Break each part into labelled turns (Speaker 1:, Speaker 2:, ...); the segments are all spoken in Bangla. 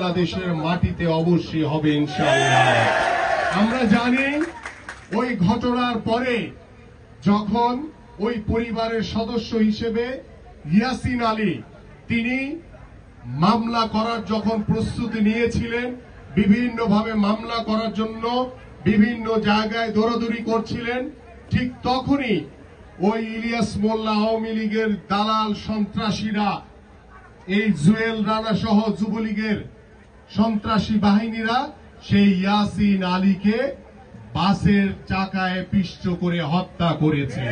Speaker 1: বাংলাদেশের মাটিতে অবশ্যই হবে ইনশাআল্লাহ। আমরা জানি ওই ঘটনার পরে যখন ওই পরিবারের সদস্য হিসেবে ইয়াসিন আলী তিনি মামলা করার যখন প্রস্তুতি নিয়েছিলেন, বিভিন্নভাবে মামলা করার জন্য বিভিন্ন জায়গায় দৌড়াদৌড়ি করছিলেন, ঠিক তখনই ওই ইলিয়াস মোল্লা আওয়ামী লীগের দালাল সন্ত্রাসীরা, এই জুয়েল রানা সহ যুবলীগের সন্ত্রাসী বাহিনীরা সেই ইয়াসিন আলীকে বাসের চাকায় পিষ্ট করে হত্যা করেছে।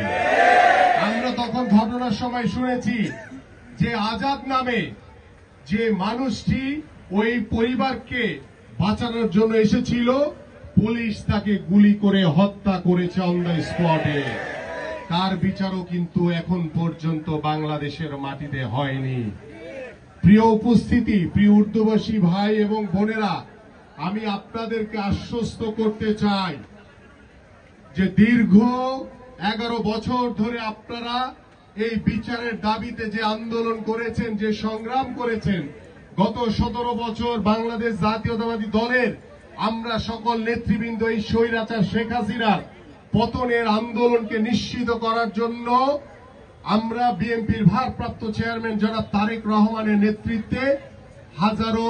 Speaker 1: আমরা তখন ঘটনার সময় শুনেছি যে আজাদ নামে যে মানুষটি ওই পরিবারকে বাঁচানোর জন্য এসেছিল, পুলিশ তাকে গুলি করে হত্যা করেছে অন দ্য স্পটে। তার বিচারও কিন্তু এখন পর্যন্ত বাংলাদেশের মাটিতে হয়নি। প্রিয় উপস্থিতি, প্রিয় উর্দুভাষী ভাই এবং বোনেরা, আমি আপনাদেরকে আশ্বস্ত করতে চাই যে দীর্ঘ 11 বছর ধরে আপনারা এই বিচারের দাবিতে যে আন্দোলন করেছেন, যে সংগ্রাম করেছেন, গত 17 বছর বাংলাদেশ জাতীয়তাবাদী দলের আমরা সকল নেতৃবৃন্দ এই স্বৈরাচার শেখ হাসিনার পতনের আন্দোলনকে নিশ্চিত করার জন্য আমরা বিএনপির ভারপ্রাপ্ত চেয়ারম্যান জনাব তারেক রহমানের নেতৃত্বে হাজারো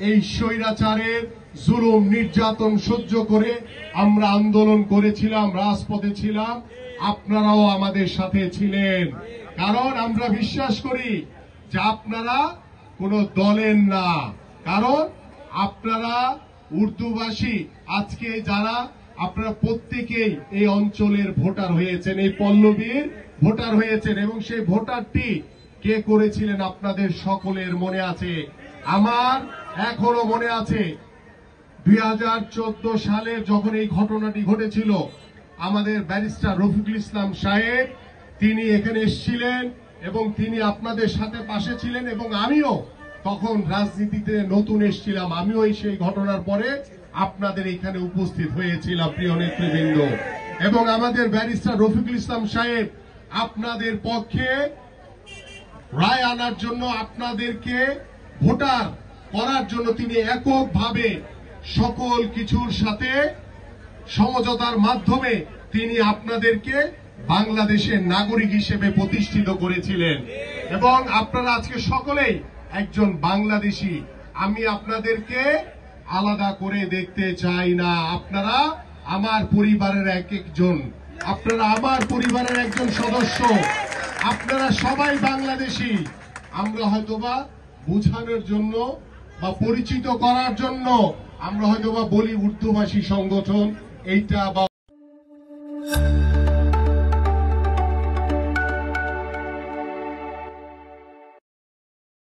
Speaker 1: এই স্বৈরাচারের জুলুম নির্যাতন সহ্য করে আমরা আন্দোলন করেছিলাম, রাজপথে ছিলাম। আপনারাও আমাদের সাথে ছিলেন, কারণ আমরা বিশ্বাস করি যে আপনারা কোন দলের না, কারণ আপনারা উর্দুভাষী। আজকে যারা আপনারা প্রত্যেকেই এই অঞ্চলের ভোটার হয়েছেন, এই পল্লবীর ভোটার হয়েছেন, এবং সেই ভোটারটি কে করেছিলেন আপনাদের সকলের মনে আছে। আমার এখনো মনে আছে 2014 সালে যখন এই ঘটনাটি ঘটেছিল, আমাদের ব্যারিস্টার রফিকুল ইসলাম সাহেব তিনি এখানে এসেছিলেন এবং তিনি আপনাদের সাথে পাশে ছিলেন, এবং আমিও তখন রাজনীতিতে নতুন এসেছিলাম, আমিও সেই ঘটনার পরে আপনাদের এখানে উপস্থিত হয়েছিলাম প্রিয় নেতৃবৃন্দ। এবং আমাদের ব্যারিস্টার রফিকুল ইসলাম সাহেব আপনাদের পক্ষে রায় আনার জন্য, আপনাদেরকে ভোটার করার জন্য তিনি এককভাবে সকল কিছুর সাথে সমঝোতার মাধ্যমে তিনি আপনাদেরকে বাংলাদেশের নাগরিক হিসেবে প্রতিষ্ঠিত করেছিলেন। এবং আপনারা আজকে সকলেই একজন বাংলাদেশী। আমি আপনাদেরকে আলাদা করে দেখতে চাই না, আপনারা আমার পরিবারের একজন, আপনারা আমার পরিবারের একজন সদস্য, আপনারা সবাই বাংলাদেশী। আমরা হয়তোবা বোঝানোর জন্য বা পরিচিত করার জন্য আমরা হয়তোবা বলি উর্দুভাষী সংগঠন এইটা বা